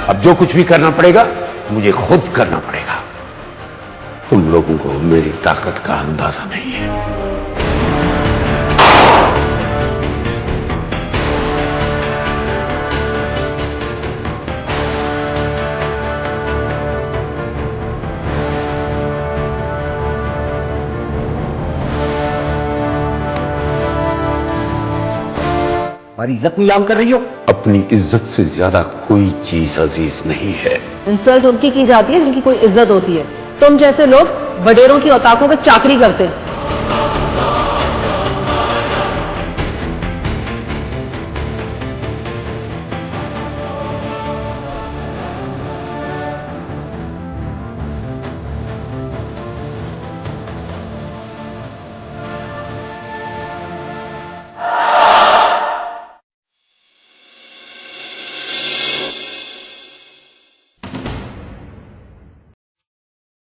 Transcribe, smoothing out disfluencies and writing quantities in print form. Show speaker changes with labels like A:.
A: अब जो कुछ भी करना पड़ेगा मुझे खुद करना पड़ेगा। तुम लोगों को मेरी ताकत का अंदाजा नहीं है।
B: हमारी इज्जत नीलाम कर रही हो?
A: अपनी इज्जत से ज्यादा कोई चीज अजीज नहीं है।
C: इंसल्ट उनकी की जाती है जिनकी कोई इज्जत होती है। तुम जैसे लोग वडेरों की औताकों पे चाकरी करते हैं।